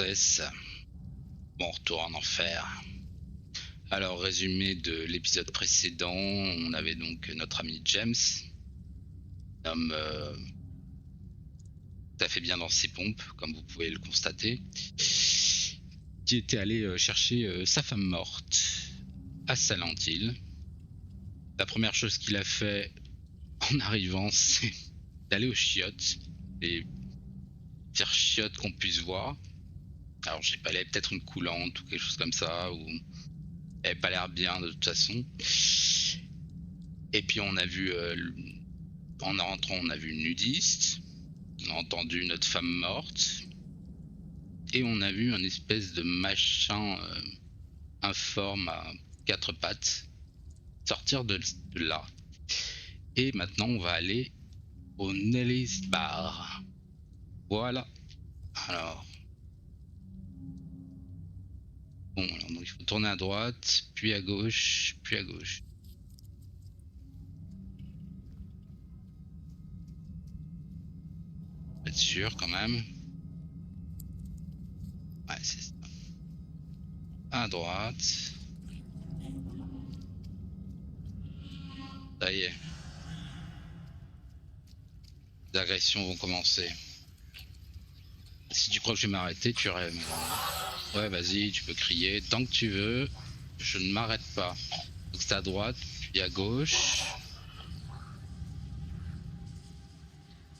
gonzesse. Bon retour en enfer. Alors, résumé de l'épisode précédent, on avait donc notre ami James, un homme tout à fait bien dans ses pompes, comme vous pouvez le constater, qui était allé chercher sa femme morte à Silent Hill. La première chose qu'il a fait en arrivant, c'est d'aller aux chiottes, les pires chiottes qu'on puisse voir. Alors, je sais pas, elle avait peut-être une coulante ou quelque chose comme ça, ou elle avait pas l'air bien de toute façon. Et puis on a vu, en rentrant, on a vu une nudiste, on a entendu notre femme morte, et on a vu un espèce de machin informe à quatre pattes sortir de là. Et maintenant on va aller au Nelly's Bar. Voilà. Alors. Bon, alors donc il faut tourner à droite, puis à gauche, puis à gauche. Faut être sûr quand même. Ouais, c'est ça. À droite. Ça y est. Les agressions vont commencer. Si tu crois que je vais m'arrêter, tu rêves. Ouais, vas-y, tu peux crier tant que tu veux. Je ne m'arrête pas. Donc c'est à droite, puis à gauche.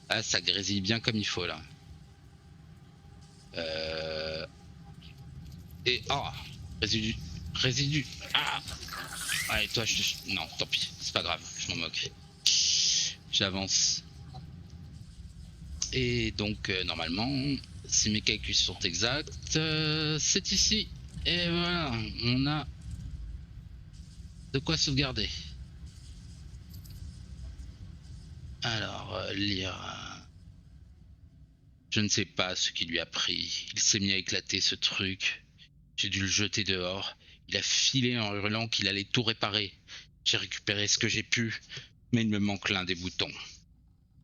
Ah, ça grésille bien comme il faut là. Et résidu, résidu. Ah. Allez, toi, non, tant pis, c'est pas grave, je m'en moque. J'avance. Et donc, normalement, si mes calculs sont exacts, c'est ici. Et voilà, on a de quoi sauvegarder. Alors, lire. Je ne sais pas ce qui lui a pris. Il s'est mis à éclater ce truc. J'ai dû le jeter dehors. Il a filé en hurlant qu'il allait tout réparer. J'ai récupéré ce que j'ai pu, mais il me manque l'un des boutons.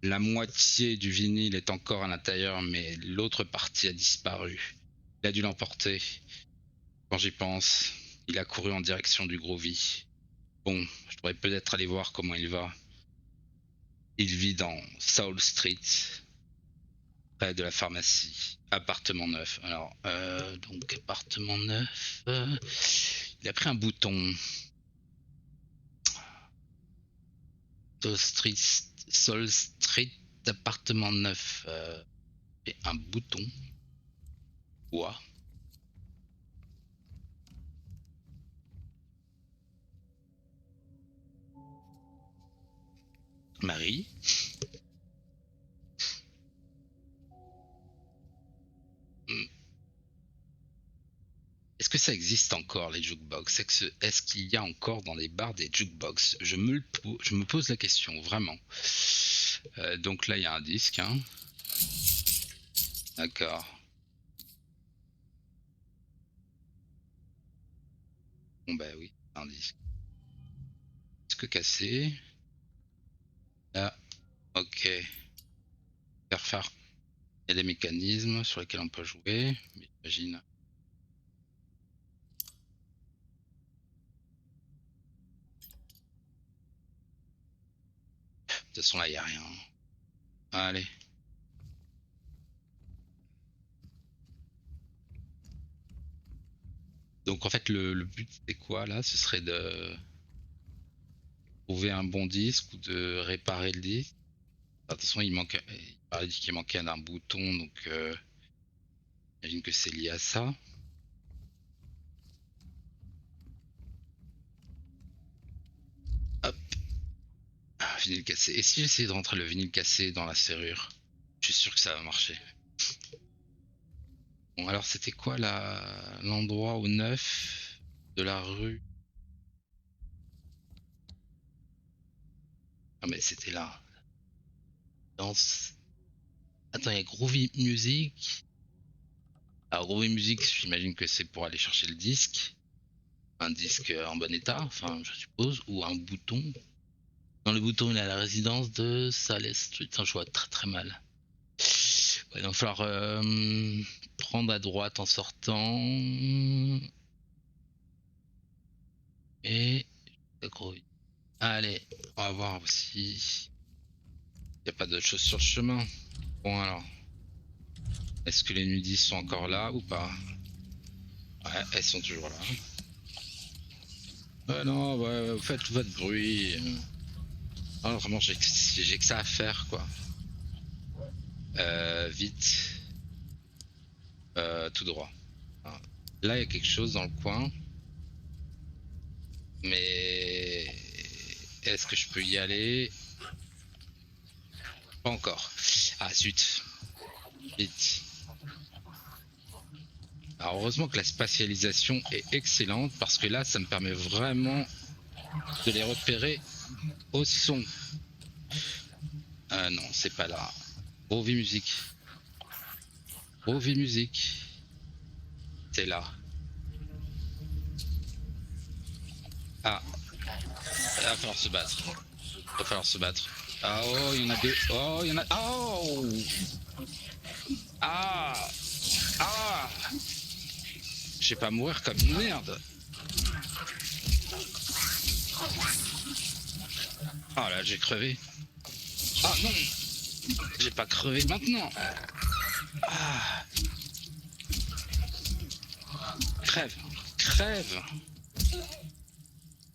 La moitié du vinyle est encore à l'intérieur, mais l'autre partie a disparu. Il a dû l'emporter. Quand j'y pense, il a couru en direction du Groovy. Bon, je devrais peut-être aller voir comment il va. Il vit dans South Street, près de la pharmacie. Appartement 9. Alors, donc appartement 9. Il a pris un bouton. South Street, appartement 9. Et un bouton. Quoi? Marie? Est-ce que ça existe encore les jukebox? Est-ce qu'il y a encore dans les bars des jukebox? Je me pose la question, vraiment. Donc là, il y a un disque. Hein. D'accord. Bon, bah oui, un disque. Disque cassé. Là, ok. Faire. Il y a des mécanismes sur lesquels on peut jouer. Mais j'imagine. De toute façon, là, il n'y a rien. Allez. Donc en fait, le but, c'est quoi là? Ce serait de trouver un bon disque ou de réparer le disque. De toute façon, il parlait qu'il manquait d'un bouton, donc j'imagine que c'est lié à ça. Hop, vinyle cassé. Et si j'essayais de rentrer le vinyle cassé dans la serrure? Je suis sûr que ça va marcher. Bon, alors c'était quoi l'endroit au 9 de la rue? Ah mais c'était là. Danse. Attends, il y a Groovy Music. Alors Groovy Music, j'imagine que c'est pour aller chercher le disque. Un disque en bon état, enfin je suppose, ou un bouton. Dans le bouton, il y a la résidence de Sales Street. Je vois très très mal. Ouais, il va falloir prendre à droite en sortant. Et... Allez, on va voir aussi. Il n'y a pas d'autre chose sur le chemin. Bon alors. Est-ce que les nudistes sont encore là ou pas? Ouais, elles sont toujours là. Non, ouais, faites votre bruit. Ah, vraiment, j'ai que ça à faire, quoi. Vite. Tout droit. Là, il y a quelque chose dans le coin. Mais... Est-ce que je peux y aller? Pas encore. Ah, zut. Vite. Alors, heureusement que la spatialisation est excellente, parce que là, ça me permet vraiment de les repérer au son. Non, c'est pas là. Groovy musique. Groovy musique. C'est là. Ah. Il va falloir se battre. Il va falloir se battre. Ah oh, il y en a deux. Oh, il y en a... Oh. Ah. Ah. Je vais pas mourir comme une merde. Ah là, j'ai crevé. Ah non. J'ai pas crevé maintenant. Ah. Crève. Crève.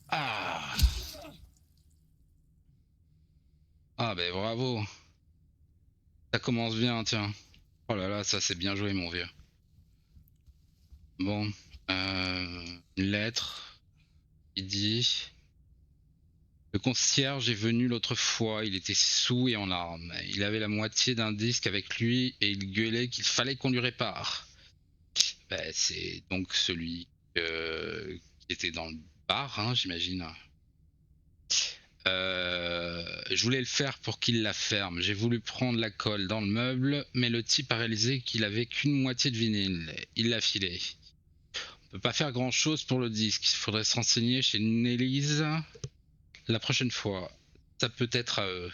Ah. Ah ben bravo. Ça commence bien, tiens. Oh là là, ça c'est bien joué mon vieux. Bon. Une lettre. Il dit... Le concierge est venu l'autre fois, il était saoul et en larmes. Il avait la moitié d'un disque avec lui et il gueulait qu'il fallait qu'on lui répare. Ben, c'est donc celui qui était dans le bar, hein, j'imagine. Je voulais le faire pour qu'il la ferme. J'ai voulu prendre la colle dans le meuble, mais le type a réalisé qu'il avait qu'une moitié de vinyle. Il l'a filé. On peut pas faire grand chose pour le disque. Il faudrait se renseigner chez Nelly's la prochaine fois. Ça peut être à eux.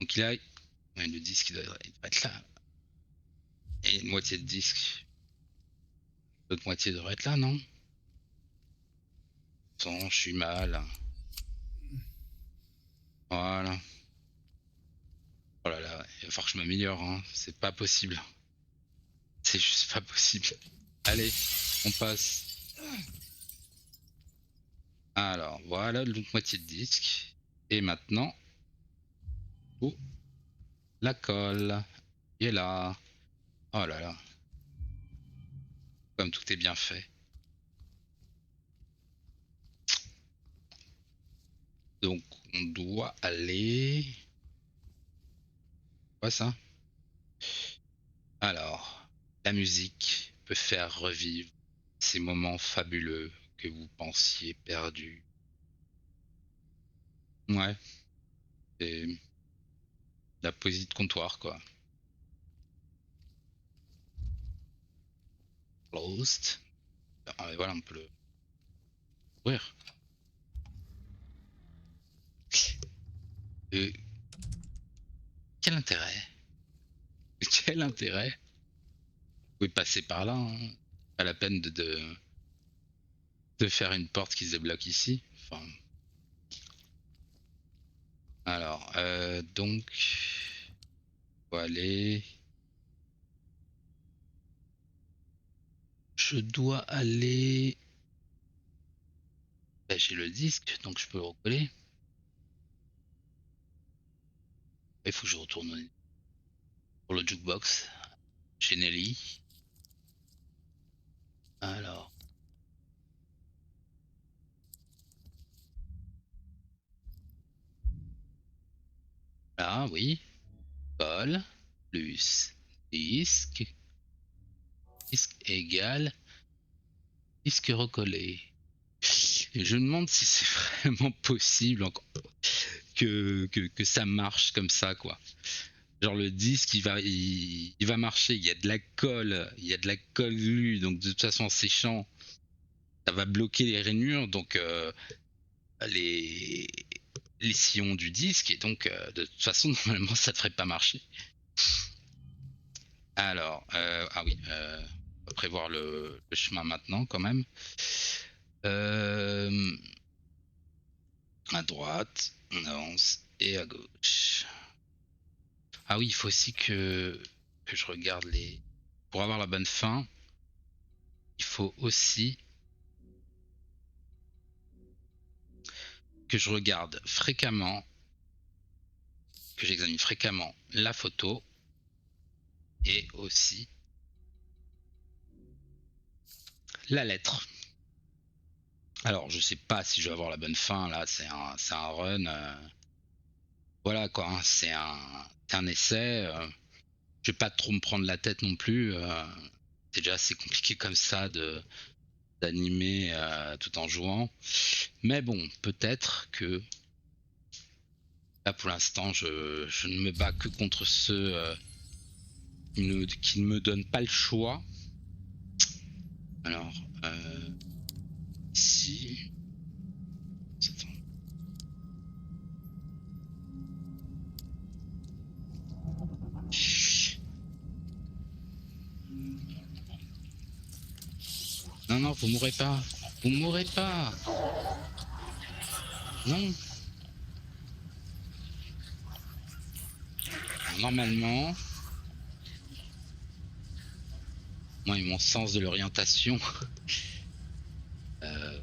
Donc il a... Ouais, le disque il doit être là. Et une moitié de disque. L'autre moitié devrait être là, non? Attends, je suis mal. Voilà. Oh là là, il va falloir que je m'améliore, hein. C'est pas possible. C'est juste pas possible. Allez, on passe. Alors, voilà l'autre moitié de disque. Et maintenant... Oh, la colle. Il est là. Oh là là. Comme tout est bien fait. Donc, on doit aller... Quoi ça? Alors, la musique peut faire revivre ces moments fabuleux que vous pensiez perdus. Ouais, c'est la poésie de comptoir, quoi. Closed. Ah, et voilà, on peut le ouvrir. Euh, quel intérêt? Quel intérêt? Vous pouvez passer par là, hein. Pas la peine de faire une porte qui se débloque ici. Enfin, alors, donc, faut aller. Je dois aller. Ben, j'ai le disque, donc je peux le recoller. Il faut que je retourne pour le jukebox chez Nelly. Alors. Là, oui. Colle plus disque. Disque égale disque recollé. Et je me demande si c'est vraiment possible que ça marche comme ça, quoi. Genre le disque, il va marcher. Il y a de la colle, il y a de la colle glue, donc de toute façon en séchant, ça va bloquer les rainures, donc les les sillons du disque, et donc de toute façon normalement ça devrait pas marcher. Alors, ah oui, on va prévoir le chemin maintenant quand même. Euh, à droite, on avance, et à gauche. Ah oui, il faut aussi que je regarde les... Pour avoir la bonne fin, il faut aussi que je regarde fréquemment, que j'examine fréquemment la photo et aussi la lettre. Alors, je sais pas si je vais avoir la bonne fin là, c'est un run. Voilà quoi, hein, c'est un essai. Je vais pas trop me prendre la tête non plus. C'est déjà assez compliqué comme ça de d'animer tout en jouant. Mais bon, peut-être que là pour l'instant, je ne me bats que contre ceux qui ne me donnent pas le choix. Alors, ici. Non, non, vous mourrez pas. Vous mourrez pas. Non. Normalement, moi et mon sens de l'orientation, euh,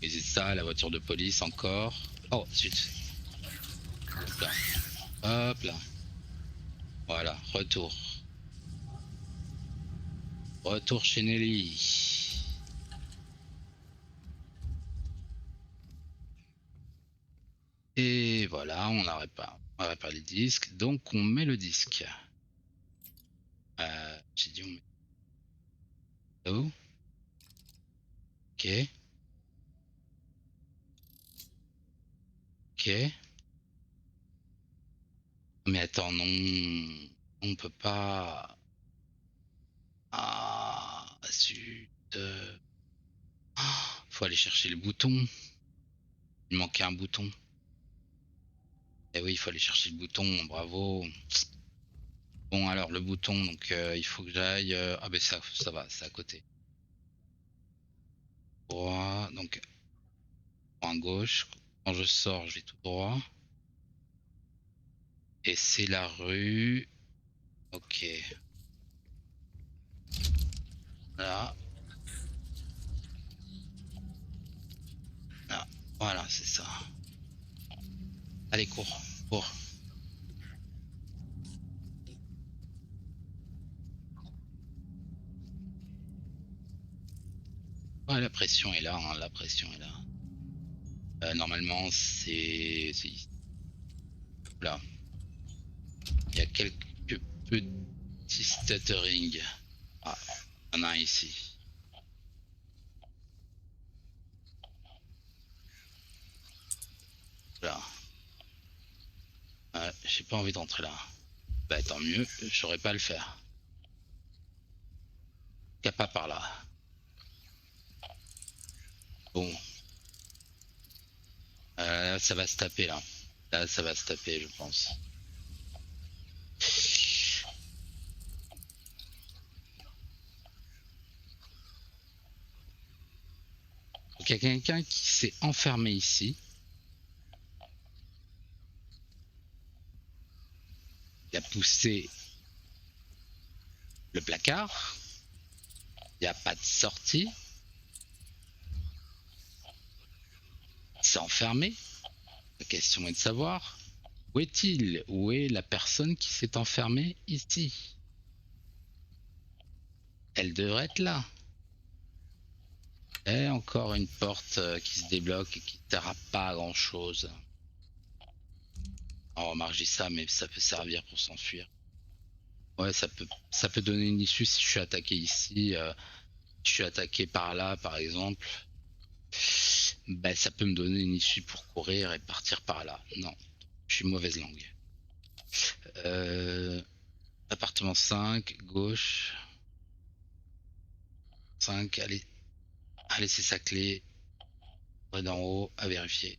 et c'est ça, la voiture de police encore. Oh, zut. Hop là. Hop là. Voilà, retour. Retour chez Nelly. Et voilà, on répare les disques. Donc on met le disque. J'ai dit on met là-haut. Ok. Ok. Mais attends, non. On peut pas. Ah, zut. Faut aller chercher le bouton. Il manquait un bouton. Eh oui, il faut aller chercher le bouton. Bravo. Bon, alors le bouton, donc il faut que j'aille. Ah ben ça va, c'est à côté. Droit, donc point gauche. Quand je sors, je vais tout droit. Et c'est la rue. Ok. Là. Là. Voilà, c'est ça. Allez, cours. Cours. Ouais, la pression est là, hein, la pression est là. Normalement, c'est ici. Là. Il y a quelques petits stuttering. Ah, il y en a un ici. Là. J'ai pas envie d'entrer là. Bah tant mieux, je saurais pas le faire. Y a pas par là. Bon, ça va se taper là. Là, ça va se taper, je pense. Donc il y a quelqu'un qui s'est enfermé ici. Il a poussé le placard. Il n'y a pas de sortie. Il s'est enfermé. La question est de savoir où est-il? Où est la personne qui s'est enfermée ici? Elle devrait être là. Et encore une porte qui se débloque et qui ne sert à pas grand chose. On remarque, j'ai ça, mais ça peut servir pour s'enfuir. Ouais, ça peut donner une issue si je suis attaqué ici. Si je suis attaqué par là, par exemple. Ben, ça peut me donner une issue pour courir et partir par là. Non, je suis mauvaise langue. Euh, appartement 5, gauche. 5, allez, allez, c'est sa clé. D'en haut, à vérifier.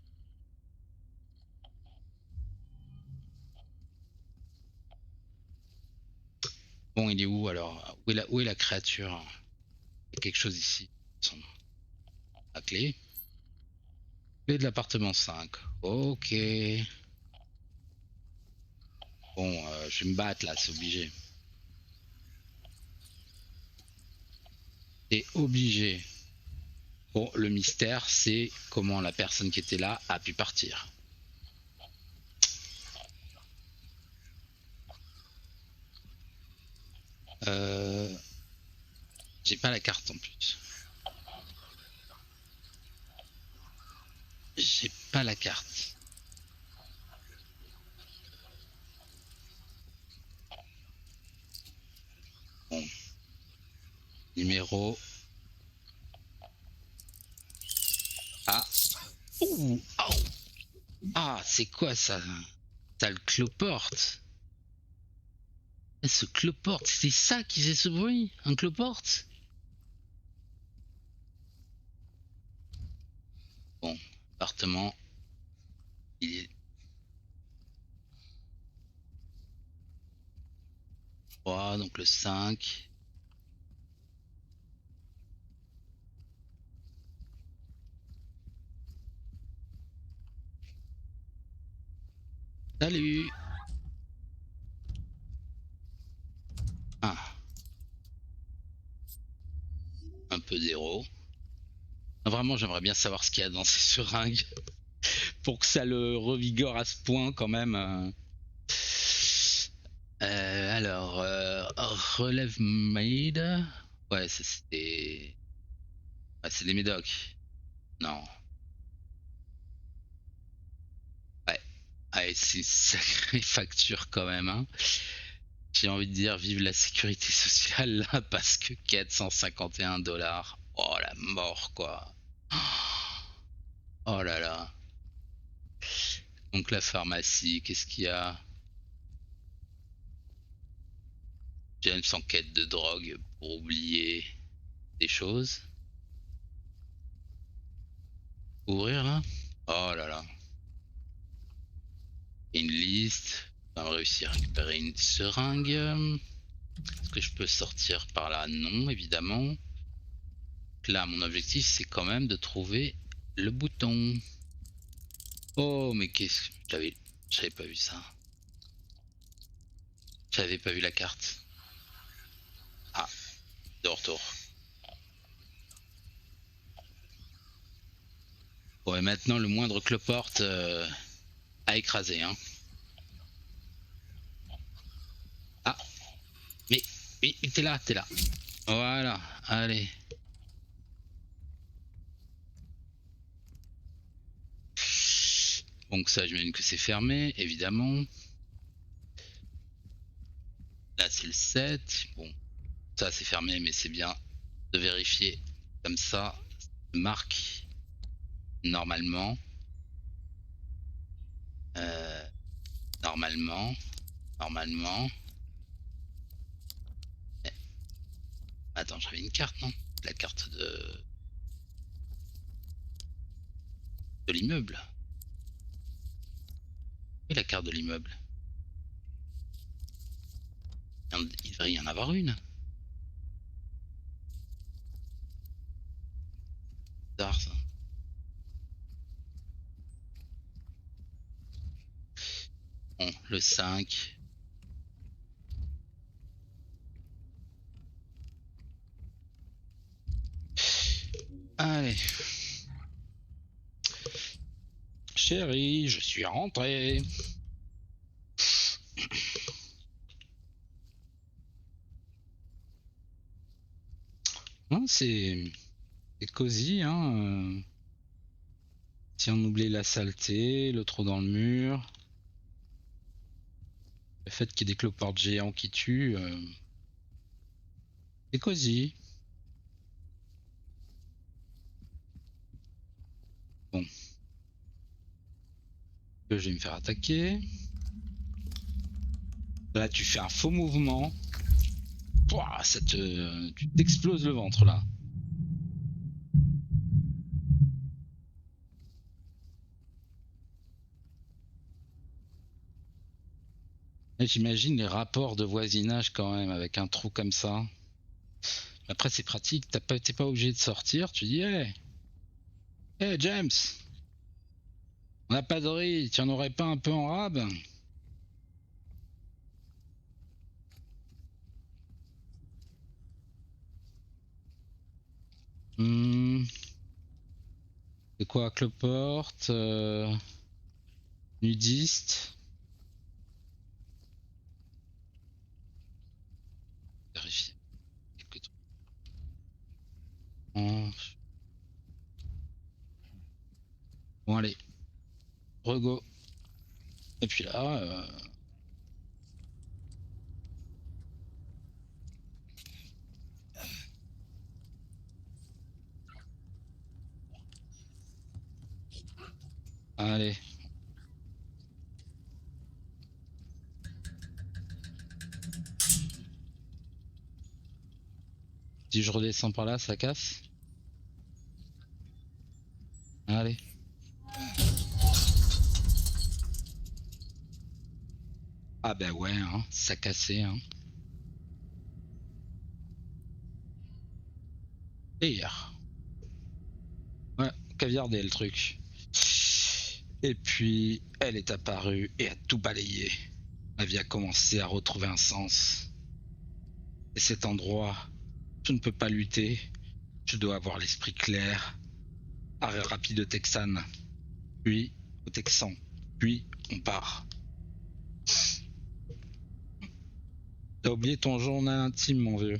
Bon, il est où alors? Où est la créature? Il y a quelque chose ici. La clé. Clé de l'appartement 5. Ok. Bon, je vais me battre là, c'est obligé. C'est obligé. Bon, le mystère, c'est comment la personne qui était là a pu partir. Euh, J'ai pas la carte en plus. J'ai pas la carte. Bon, numéro. Ah. Ouh. Oh. Ah, c'est quoi ça? T'as le cloporte. Ce cloporte, c'est ça qui faisait ce bruit? Un cloporte? Bon, appartement. Il est 3, donc le 5. Salut. Ah, un peu zéro. Vraiment, j'aimerais bien savoir ce qu'il y a dans ces seringues pour que ça le revigore à ce point quand même. Alors, relève made. Ouais, c'était. Ouais, c'est des médocs. Non. Ouais. Ouais, c'est une sacrée facture quand même. Hein. J'ai envie de dire vive la sécurité sociale là parce que 451 $. Oh la mort quoi. Oh là là. Donc la pharmacie, qu'est-ce qu'il y a? James en quête de drogue pour oublier des choses. Ouvrir là? Oh là là. Une liste. On va réussir à récupérer une seringue. Est-ce que je peux sortir par là? Non, évidemment. Là, mon objectif, c'est quand même de trouver le bouton. Oh, mais qu'est-ce que... J'avais pas vu ça. J'avais pas vu la carte. Ah, de retour. Ouais, maintenant, le moindre cloporte à écraser, hein. Ah, mais, mais t'es là, t'es là. Voilà, allez. Donc ça, j'imagine que c'est fermé, évidemment. Là, c'est le 7. Bon, ça, c'est fermé, mais c'est bien de vérifier. Comme ça, marque normalement. Euh, normalement. Normalement. Eh, attends, j'avais une carte, non? La carte de l'immeuble. Oui, la carte de l'immeuble. Il devrait y en avoir une. Bizarre, ça. Bon, le 5. Allez. Chérie, je suis rentré. Hein, c'est cosy, hein. Si on oublie la saleté, le trou dans le mur, le fait qu'il y ait des cloportes géants qui tuent, c'est cosy. Bon, je vais me faire attaquer. Là, tu fais un faux mouvement. Pouah, tu t'exploses le ventre là. Et j'imagine les rapports de voisinage quand même avec un trou comme ça. Après c'est pratique, t'es pas obligé de sortir, tu dis hey James, on n'a pas de riz, tu en aurais pas un peu en rab? C'est quoi, cloporte, nudiste? Vérifier quelques trucs. Bon allez, rego. Et puis là, allez. Si je redescends par là, ça casse. Allez. Ah bah ouais, hein, ça cassait, hein. Hier. Ouais, caviardé le truc. Et puis, elle est apparue et a tout balayé. Ma vie a commencé à retrouver un sens. Et cet endroit, je ne peux pas lutter. Je dois avoir l'esprit clair. Arrêt rapide au Texan. Puis au Texan. Puis on part. T'as oublié ton journal intime, mon vieux.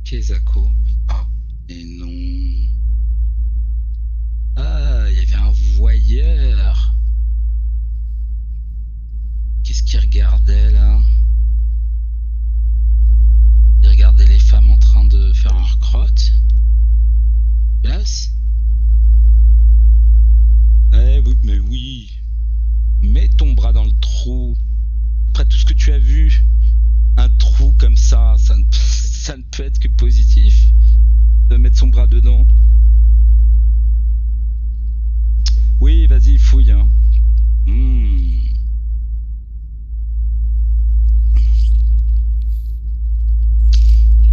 Kezako. Oh, et non. Ah, il y avait un voyeur. Qu'est-ce qu'il regardait là? Il regardait les femmes en train de faire leur crotte. Yes. Eh oui, mais oui. Mets ton bras dans le trou. Après tout ce que tu as vu, un trou comme ça ne peut être que positif. De mettre son bras dedans. Oui, vas-y, fouille. Hein.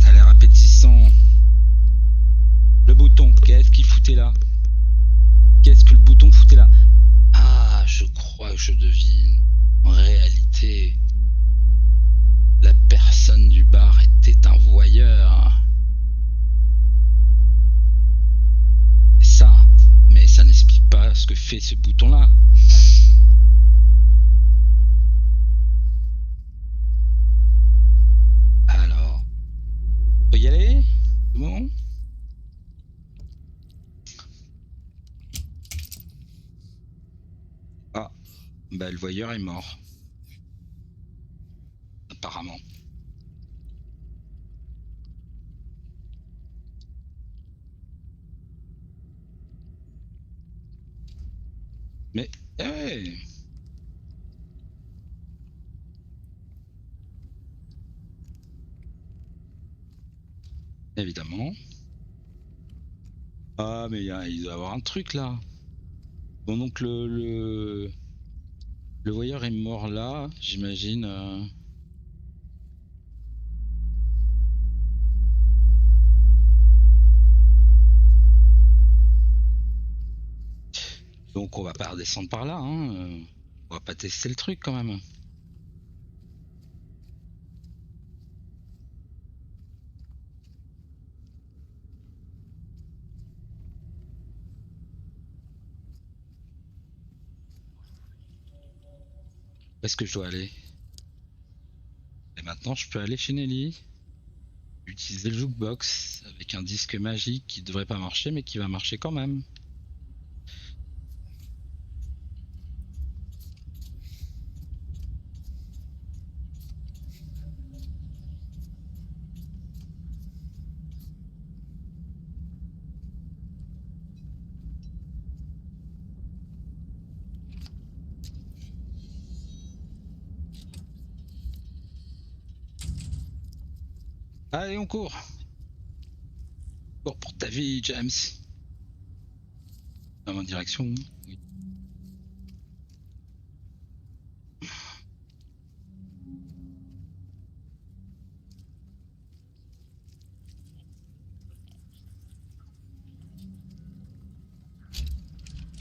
Ça a l'air appétissant. Le bouton, qu'est-ce qu'il foutait là? Qu'est-ce que le bouton foutait là? Ah, je crois que je devine. En réalité, la personne du bar était un voyeur. C'est ça, mais ça n'explique pas ce que fait ce bouton-là. Alors, on peut y aller? C'est bon? Ah, bah le voyeur est mort. Apparemment. Mais, hey! Évidemment. Ah, mais il doit y avoir un truc là. Bon, donc le voyeur est mort là, j'imagine. Donc on va pas redescendre par là, hein. On va pas tester le truc quand même. Où est-ce que je dois aller? Et maintenant je peux aller chez Nelly. Utiliser le jukebox avec un disque magique qui devrait pas marcher mais qui va marcher quand même. Allez, on court. Cours pour ta vie, James. Dans ma direction. Oui.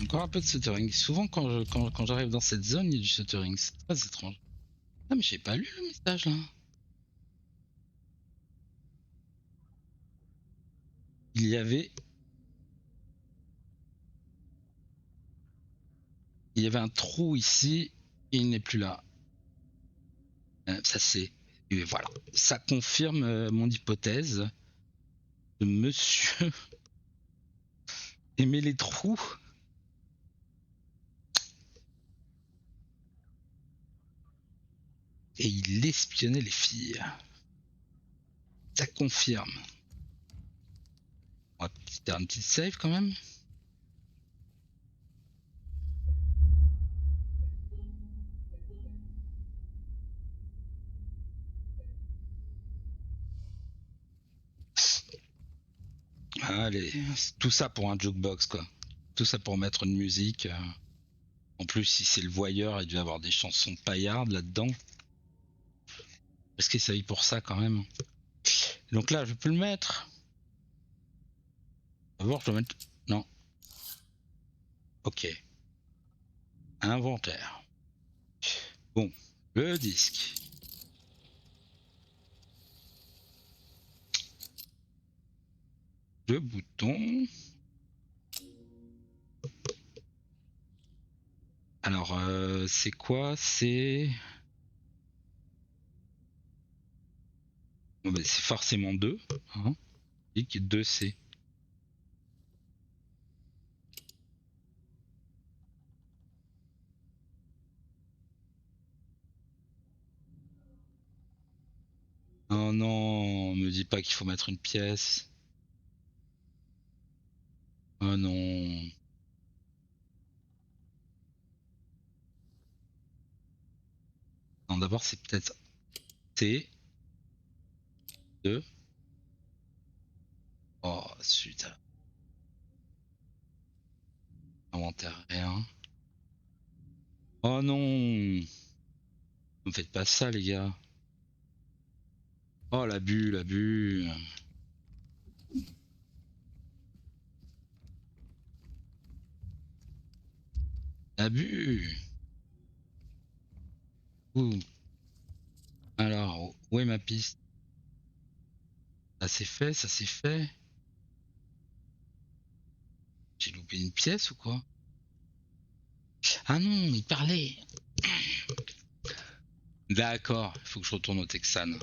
Encore un peu de stuttering. Souvent quand j'arrive dans cette zone, il y a du stuttering. C'est très étrange. Ah mais j'ai pas lu le message là. Il y avait un trou ici et il n'est plus là. Ça c'est... Et voilà. Ça confirme mon hypothèse de monsieur aimer les trous. Et il espionnait les filles. Ça confirme. On va faire une petite save quand même. Allez, tout ça pour un jukebox quoi. Tout ça pour mettre une musique. En plus, si c'est le voyeur, il devait avoir des chansons paillardes là-dedans. Est-ce qu'il s'agit pour ça quand même? Donc là, je peux le mettre. D'abord, je dois mettre... Non. Ok. Inventaire. Bon, le disque. Le bouton. Alors, c'est quoi? C'est... Bon, bah, c'est forcément 2. Hein, et 2C. Oh non, me dis pas qu'il faut mettre une pièce. Oh non. Non, d'abord, c'est peut-être T. 2. Oh, zut. Inventaire rien. Oh non. Ne me faites pas ça, les gars. Oh, l'abus, l'abus. Abus. Ouh. Alors, où est ma piste? Ça c'est fait, ça c'est fait. J'ai loupé une pièce ou quoi? Ah non, il parlait. D'accord, il faut que je retourne au Texan.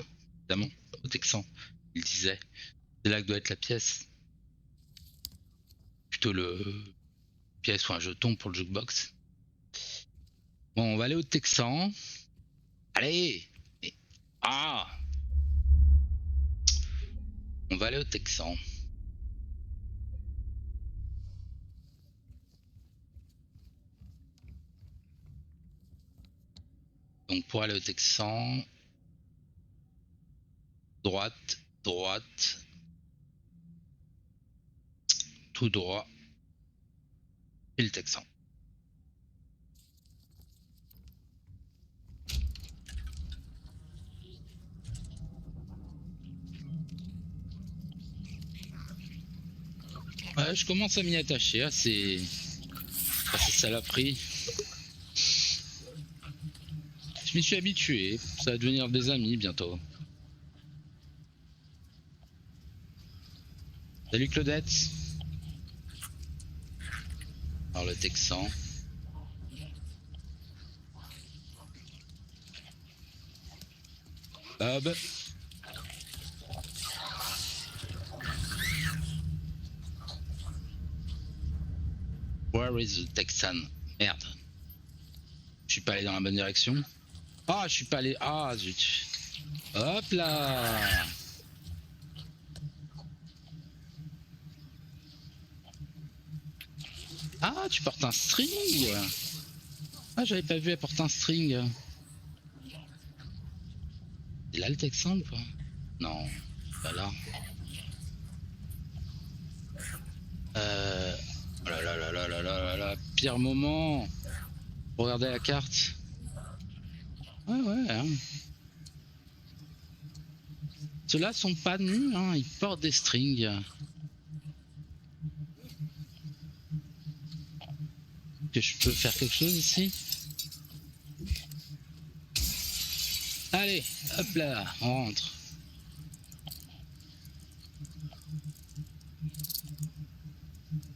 Évidemment, au Texan. Il disait. C'est là que doit être la pièce. Plutôt le pièce ou un jeton pour le jukebox. Bon, on va aller au Texan. Allez. Ah. On va aller au Texan. Donc pour aller au Texan, droite, droite, tout droit, et le Texan. Ouais, je commence à m'y attacher à ces saloperies. Je m'y suis habitué, ça va devenir des amis bientôt. Salut Claudette. Alors le Texan. Bob. Where is the Texan? Merde. Je suis pas allé dans la bonne direction. Ah, je suis pas allé. Ah, zut. Hop là. Ah, tu portes un string. Ah, j'avais pas vu, elle porte un string. C'est là le Texan ou pas? Non, pas là. Oh là là là là là là là là, pire moment. Regardez la carte. Ouais, ouais. Hein. Ceux-là sont pas nus, hein. Ils portent des strings. Que je peux faire quelque chose ici? Allez, hop là, on rentre.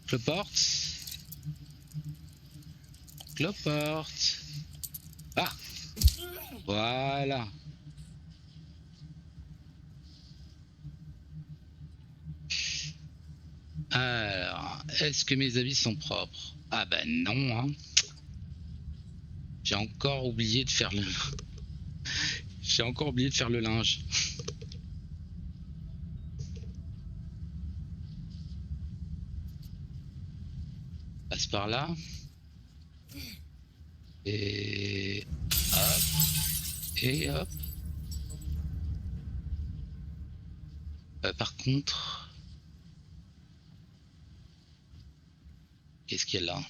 Cloporte. Cloporte. Ah, voilà. Alors, est-ce que mes habits sont propres? Ah ben non, hein. J'ai encore oublié de faire le... J'ai encore oublié de faire le linge. Passe par là. Et hop. Et hop. Par contre... Qu'est-ce qu'il y a là?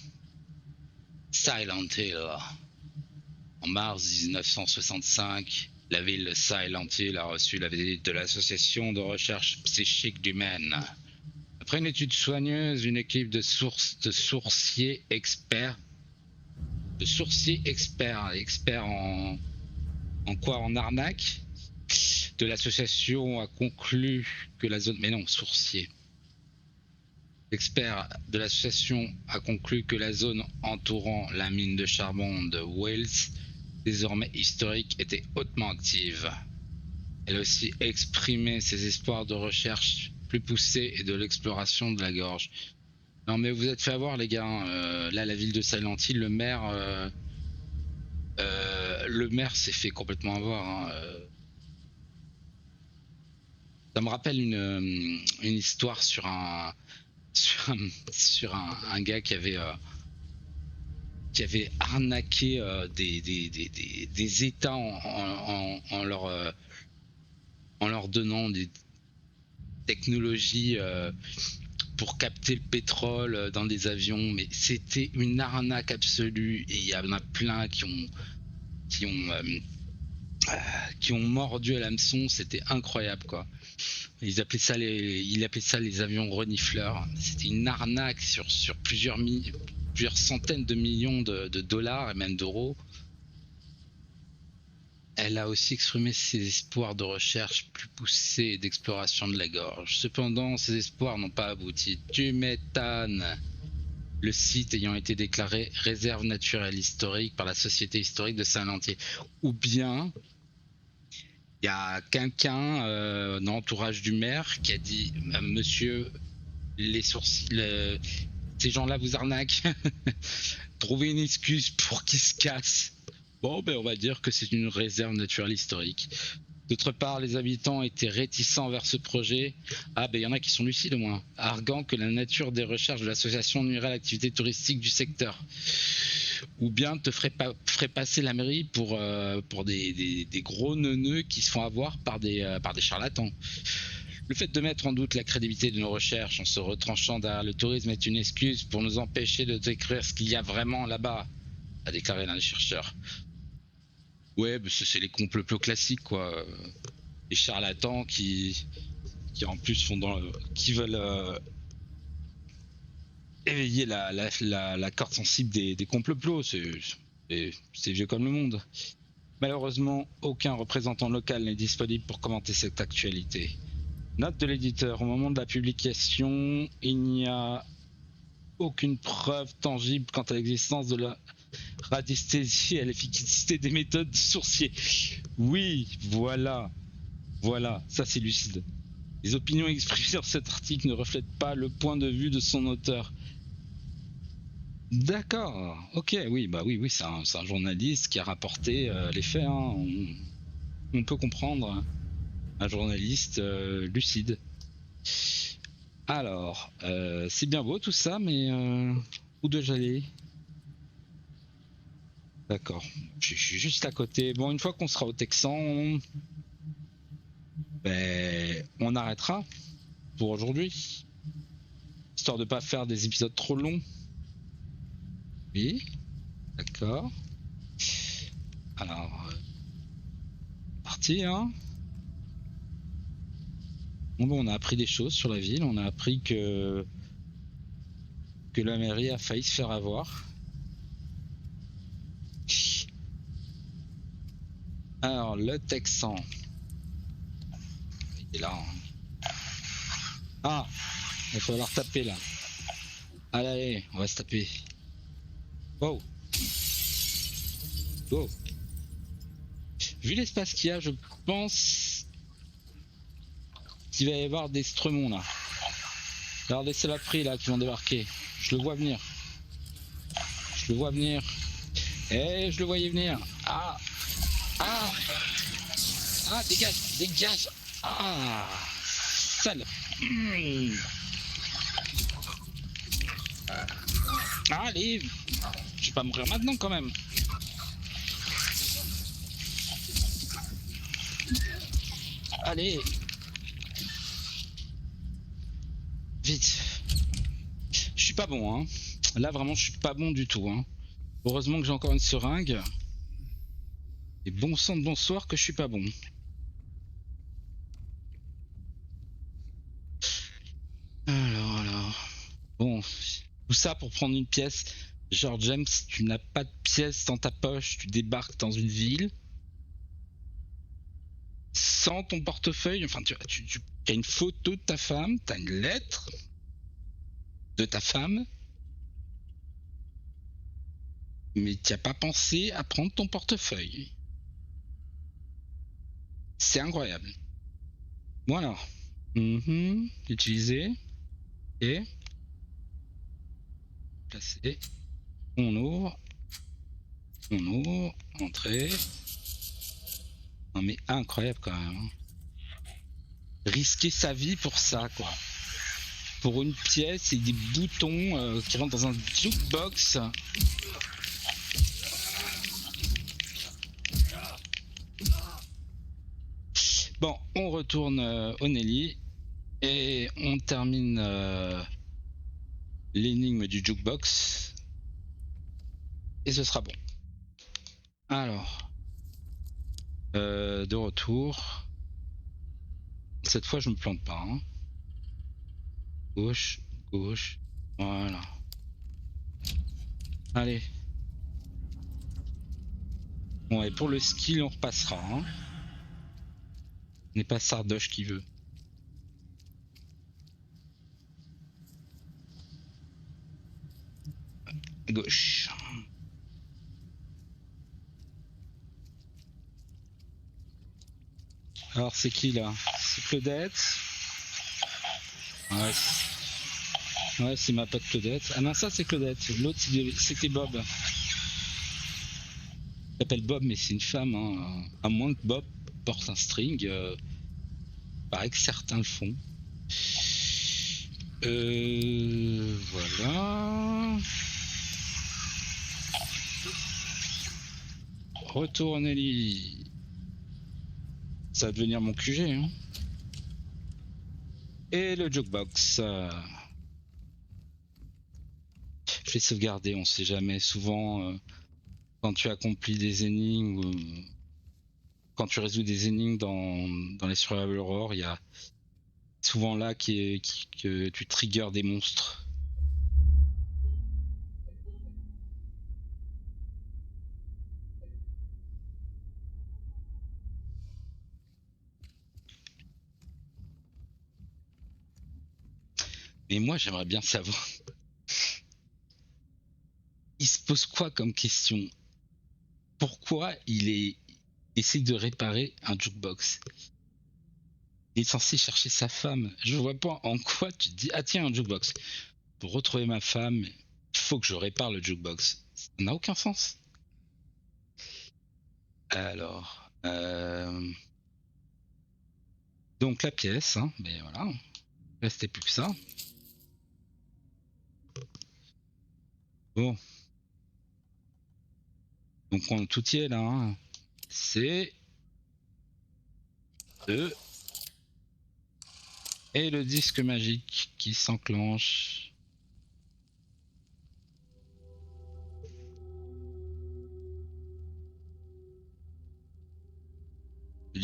Silent Hill. En mars 1965, la ville de Silent Hill a reçu la visite de l'Association de recherche psychique du Maine. Après une étude soigneuse, une équipe de sourciers experts, experts en quoi? En arnaque, de l'association a conclu que la zone... Mais non, sourcier. L'expert de l'association a conclu que la zone entourant la mine de charbon de Wales, désormais historique, était hautement active. Elle a aussi exprimé ses espoirs de recherche plus poussés et de l'exploration de la gorge. Non mais vous êtes fait avoir les gars, là la ville de Silent Hill, le maire s'est fait complètement avoir. Hein. Ça me rappelle une histoire sur un gars qui avait arnaqué des États en leur donnant des technologies pour capter le pétrole dans des avions, mais c'était une arnaque absolue et il y en a plein qui ont mordu à l'hameçon. C'était incroyable quoi. Il appelait ça les avions renifleurs. C'était une arnaque sur plusieurs centaines de millions de dollars et même d'euros. Elle a aussi exprimé ses espoirs de recherche plus poussés et d'exploration de la gorge. Cependant, ces espoirs n'ont pas abouti. Tu m'étonnes. Le site ayant été déclaré réserve naturelle historique par la Société historique de Saint-Lantier. Ou bien, il y a quelqu'un dans l'entourage du maire qui a dit Monsieur, ces gens-là vous arnaquent. Trouvez une excuse pour qu'ils se cassent. Bon, ben on va dire que c'est une réserve naturelle historique. D'autre part, les habitants étaient réticents vers ce projet. Ah, ben il y en a qui sont lucides au moins, arguant que la nature des recherches de l'association nuirait à l'activité touristique du secteur. Ou bien te ferait passer la mairie pour des gros neuneux qui se font avoir par des charlatans. Le fait de mettre en doute la crédibilité de nos recherches en se retranchant derrière le tourisme est une excuse pour nous empêcher de décrire ce qu'il y a vraiment là-bas, a déclaré l'un des chercheurs. Ouais, bah c'est les complots classiques, quoi. Les charlatans qui en plus qui veulent éveiller la corde sensible des complots. C'est vieux comme le monde. Malheureusement, aucun représentant local n'est disponible pour commenter cette actualité. Note de l'éditeur, au moment de la publication, il n'y a aucune preuve tangible quant à l'existence de la radiesthésie et à l'efficacité des méthodes du sourcier. Oui, voilà, ça c'est lucide. Les opinions exprimées dans cet article ne reflètent pas le point de vue de son auteur. D'accord, ok, oui, c'est un journaliste qui a rapporté les faits. Hein. On peut comprendre un journaliste lucide. Alors, c'est bien beau tout ça, mais où dois-je aller? D'accord, je suis juste à côté. Bon, une fois qu'on sera au Texan, on arrêtera pour aujourd'hui. histoire de pas faire des épisodes trop longs. Oui, d'accord. Alors, parti, hein. Bon, on a appris des choses sur la ville. On a appris que la mairie a failli se faire avoir. Alors, le Texan. Il est là. Hein. Ah, il va falloir taper là. Allez, on va se taper. Wow. Wow. Vu l'espace qu'il y a, je pense qu'il va y avoir des stremons là. Regardez, c'est la prix là qui vont débarquer. Je le vois venir. Je le vois venir. Eh, je le voyais venir. Ah. Ah. Ah, dégage, dégage. Ah. Sale. Mmh. Allez. Je vais pas mourir maintenant quand même. Allez. Vite. Je suis pas bon, hein. Là, vraiment, je suis pas bon du tout, hein. Heureusement que j'ai encore une seringue. Et bon sang de bonsoir que je suis pas bon. Alors. Bon, tout ça pour prendre une pièce. Genre, James, tu n'as pas de pièce dans ta poche, tu débarques dans une ville. Sans ton portefeuille, enfin, tu as une photo de ta femme, tu as une lettre de ta femme. Mais tu n'as pas pensé à prendre ton portefeuille. C'est incroyable. Voilà. Utiliser. Et. Placer. On ouvre. On ouvre. Entrer. Non mais incroyable quand même. Risquer sa vie pour ça, quoi. Pour une pièce et des boutons qui rentrent dans un jukebox. Bon, on retourne au Nelly et on termine l'énigme du jukebox et ce sera bon. Alors, de retour. Cette fois, je me plante pas. Hein. Gauche, gauche, voilà. Allez. Bon, et pour le skill, on repassera. Hein. N'est pas Sardoche qui veut. Gauche. Alors c'est qui là? C'est Claudette. Ouais, c'est ma pote Claudette. Ah non, ça c'est Claudette. L'autre c'était Bob. Il s'appelle Bob, mais c'est une femme. Hein. À moins que Bob porte un string. Paraît que certains le font. Voilà. Retour Nelly. Ça va devenir mon QG. Hein. Et le jukebox. Je vais sauvegarder, on sait jamais. Souvent, quand tu accomplis des énigmes ou quand tu résous des énigmes dans les Survival Horror, il y a souvent là que tu triggers des monstres. Mais moi, j'aimerais bien savoir. Il se pose quoi comme question? Pourquoi il essaie de réparer un jukebox? Il est censé chercher sa femme. Je vois pas en quoi tu te dis ah tiens un jukebox. Pour retrouver ma femme, il faut que je répare le jukebox. Ça n'a aucun sens. Alors, donc la pièce, hein, mais voilà, restait plus que ça. Bon, donc tout y est là. Hein. C'est 2 et le disque magique qui s'enclenche.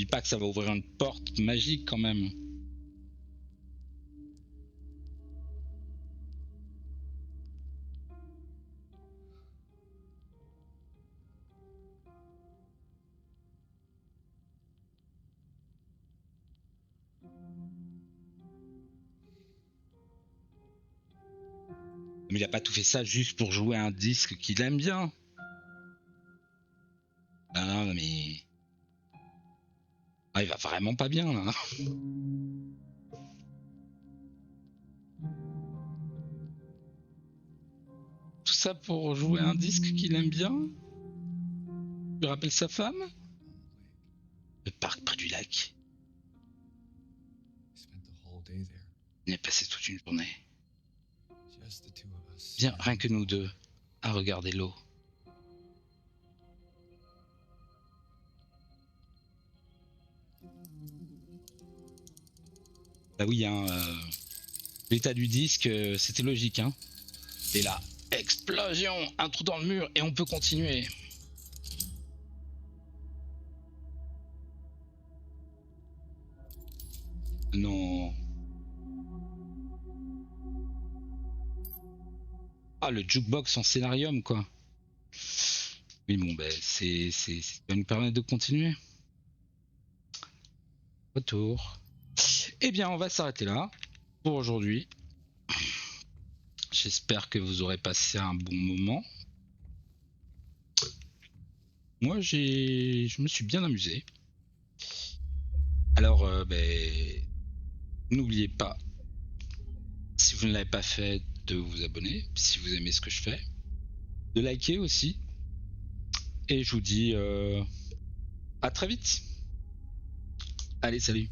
pas que ça va ouvrir une porte magique quand même. Mais il a pas tout fait ça juste pour jouer un disque qu'il aime bien. Non, mais... Ah, il va vraiment pas bien, là. Tout ça pour jouer un disque qu'il aime bien. Tu rappelles sa femme? Le parc près du lac. Il a passé toute une journée. Bien, rien que nous deux, à regarder l'eau. Bah oui, hein, l'état du disque, c'était logique, hein. Et là, explosion, un trou dans le mur et on peut continuer. Non. Ah, le jukebox en scénarium, quoi. Oui, bon, ben, ça va nous permettre de continuer. Retour. Eh bien, on va s'arrêter là pour aujourd'hui. J'espère que vous aurez passé un bon moment. Moi, je me suis bien amusé. Alors, n'oubliez pas, si vous ne l'avez pas fait, de vous abonner, si vous aimez ce que je fais, de liker aussi. Et je vous dis à très vite. Allez, salut.